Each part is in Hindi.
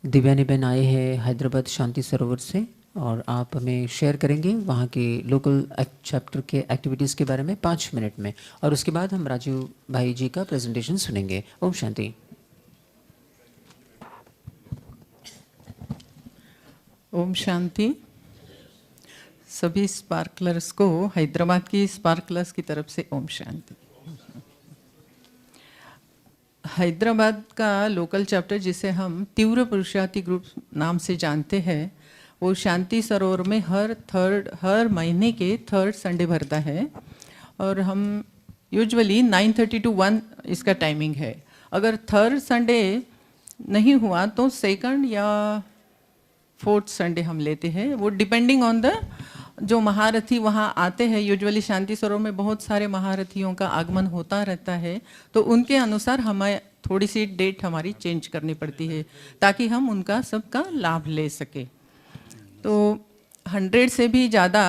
दिव्यानी बहन आए हैं हैदराबाद शांति सरोवर से और आप हमें शेयर करेंगे वहाँ के लोकल चैप्टर के एक्टिविटीज़ के बारे में 5 मिनट में, और उसके बाद हम राजू भाई जी का प्रेजेंटेशन सुनेंगे। ओम शांति। ओम शांति। सभी स्पार्कलर्स को हैदराबाद की स्पार्कलर्स की तरफ से ओम शांति। हैदराबाद का लोकल चैप्टर जिसे हम तीव्र पुरुषार्थी ग्रुप नाम से जानते हैं, वो शांति सरोवर में हर महीने के थर्ड संडे भरता है और हम यूजुअली 9:30 to 1 इसका टाइमिंग है। अगर थर्ड संडे नहीं हुआ तो सेकंड या फोर्थ संडे हम लेते हैं, वो डिपेंडिंग ऑन द जो महारथी वहाँ आते हैं। यूजुअली शांति सरोवर में बहुत सारे महारथियों का आगमन होता रहता है, तो उनके अनुसार हमें थोड़ी सी डेट हमारी चेंज करनी पड़ती है ताकि हम उनका सबका लाभ ले सके। तो 100 से भी ज़्यादा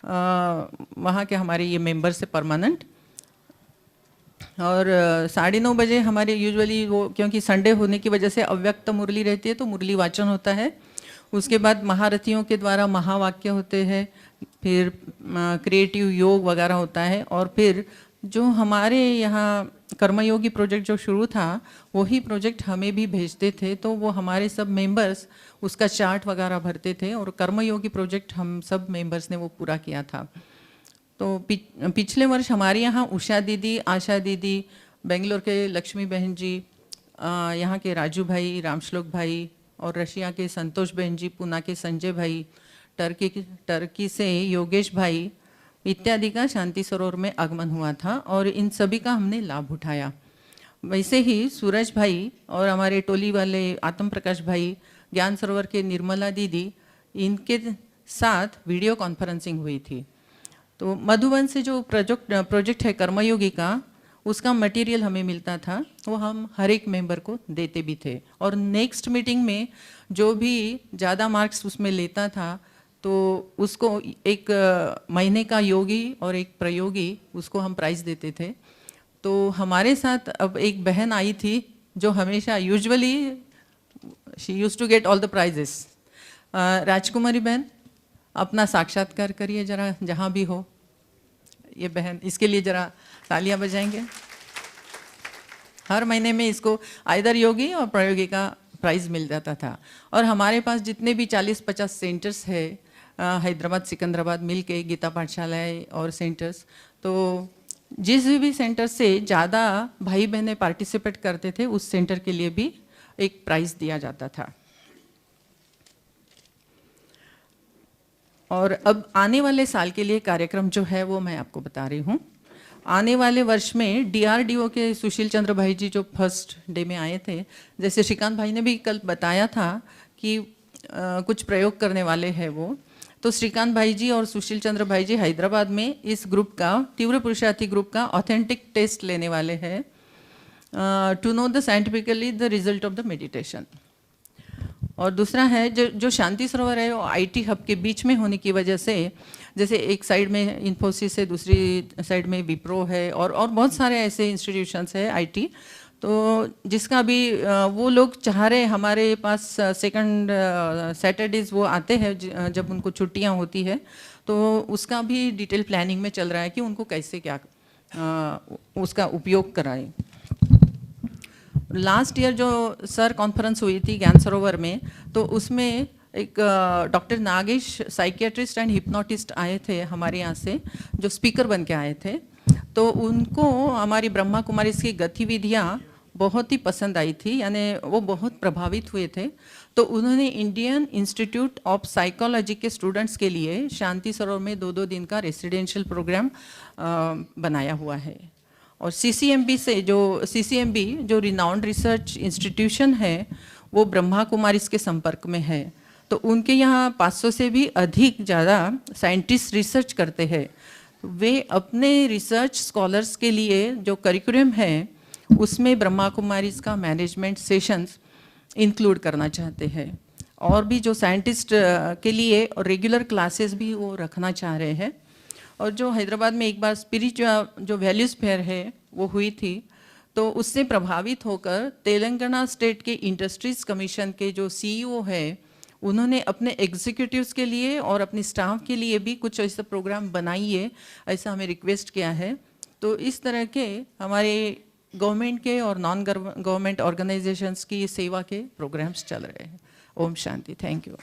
वहाँ के हमारे ये मेंबर्स है परमानेंट। और 9:30 बजे हमारे यूजुअली वो, क्योंकि संडे होने की वजह से अव्यक्त मुरली रहती है तो मुरली वाचन होता है। उसके बाद महारथियों के द्वारा महावाक्य होते हैं, फिर क्रिएटिव योग वगैरह होता है, और फिर जो हमारे यहाँ कर्मयोगी प्रोजेक्ट जो शुरू था वही प्रोजेक्ट हमें भी भेजते थे, तो वो हमारे सब मेंबर्स उसका चार्ट वगैरह भरते थे और कर्मयोगी प्रोजेक्ट हम सब मेंबर्स ने वो पूरा किया था। तो पिछले वर्ष हमारे यहाँ उषा दीदी, आशा दीदी, बेंगलोर के लक्ष्मी बहन जी, यहाँ के राजू भाई, रामश्लोक भाई, और रशिया के संतोष बहन जी, पूना के संजय भाई, टर्की से योगेश भाई इत्यादि का शांति सरोवर में आगमन हुआ था और इन सभी का हमने लाभ उठाया। वैसे ही सूरज भाई और हमारे टोली वाले आत्म प्रकाश भाई, ज्ञान सरोवर के निर्मला दीदी, इनके साथ वीडियो कॉन्फ्रेंसिंग हुई थी। तो मधुबन से जो प्रोजेक्ट है कर्मयोगी का, उसका मटेरियल हमें मिलता था, वो हम हर एक मेंबर को देते भी थे। और नेक्स्ट मीटिंग में जो भी ज़्यादा मार्क्स उसमें लेता था तो उसको एक महीने का योगी और एक प्रयोगी उसको हम प्राइज़ देते थे। तो हमारे साथ अब एक बहन आई थी जो हमेशा usually she used to get all the prizes. Rajkumari बहन, अपना साक्षात्कार करिए जरा जहाँ भी हो। ये बहन, इसके लिए जरा तालियां बजाएंगे। हर महीने में इसको आइदर योगी और प्रयोगी का प्राइज़ मिल जाता था। और हमारे पास जितने भी 40-50 सेंटर्स है हैदराबाद सिकंदराबाद मिल के, गीता पाठशालाएँ और सेंटर्स, तो जिस भी सेंटर से ज़्यादा भाई बहनें पार्टिसिपेट करते थे उस सेंटर के लिए भी एक प्राइज़ दिया जाता था। और अब आने वाले साल के लिए कार्यक्रम जो है वो मैं आपको बता रही हूँ। आने वाले वर्ष में DRDO के सुशील चंद्र भाई जी जो फर्स्ट डे में आए थे, जैसे श्रीकांत भाई ने भी कल बताया था कि कुछ प्रयोग करने वाले हैं वो, तो श्रीकांत भाई जी और सुशील चंद्र भाई जी हैदराबाद में इस ग्रुप का, तीव्र पुरुषार्थी ग्रुप का ऑथेंटिक टेस्ट लेने वाले हैं to know the scientifically the result of the meditation. और दूसरा है जो शांति सरोवर है वो IT हब के बीच में होने की वजह से, जैसे एक साइड में इन्फोसिस है, दूसरी साइड में विप्रो है और बहुत सारे ऐसे इंस्टीट्यूशंस है IT, तो जिसका भी वो लोग चाह रहे हमारे पास सेकंड सैटरडेज वो आते हैं जब उनको छुट्टियां होती है, तो उसका भी डिटेल प्लानिंग में चल रहा है कि उनको कैसे क्या उसका उपयोग कराएं। लास्ट ईयर जो सर कॉन्फ्रेंस हुई थी ज्ञान सरोवर में, तो उसमें एक doctor Nagesh psychiatrist and hypnotist आए थे हमारे यहाँ से, जो स्पीकर बन के आए थे। तो उनको हमारी ब्रह्मा कुमारी की गतिविधियाँ बहुत ही पसंद आई थी, यानी वो बहुत प्रभावित हुए थे। तो उन्होंने इंडियन इंस्टीट्यूट ऑफ साइकोलॉजी के स्टूडेंट्स के लिए शांति सरोवर में 2-2 दिन का रेसिडेंशियल प्रोग्राम बनाया हुआ है। और CCMB से CCMB जो रिनाउंड रिसर्च इंस्टीट्यूशन है वो ब्रह्मा कुमारी के संपर्क में है, तो उनके यहाँ 500 से भी अधिक ज़्यादा साइंटिस्ट रिसर्च करते हैं। वे अपने रिसर्च स्कॉलर्स के लिए जो करिकुलम है उसमें ब्रह्मा कुमारी का मैनेजमेंट सेशंस इंक्लूड करना चाहते हैं, और भी जो साइंटिस्ट के लिए रेगुलर क्लासेस भी वो रखना चाह रहे हैं। और जो हैदराबाद में एक बार स्पिरिचुअल जो वैल्यूज़ फेयर है वो हुई थी, तो उससे प्रभावित होकर तेलंगाना स्टेट के इंडस्ट्रीज कमीशन के जो सीईओ है उन्होंने अपने एग्जीक्यूटिव्स के लिए और अपने स्टाफ के लिए भी कुछ ऐसा प्रोग्राम बनाइए, ऐसा हमें रिक्वेस्ट किया है। तो इस तरह के हमारे गवर्नमेंट के और नॉन गवर्नमेंट ऑर्गेनाइजेशंस की सेवा के प्रोग्राम्स चल रहे हैं। ओम शांति। Thank you.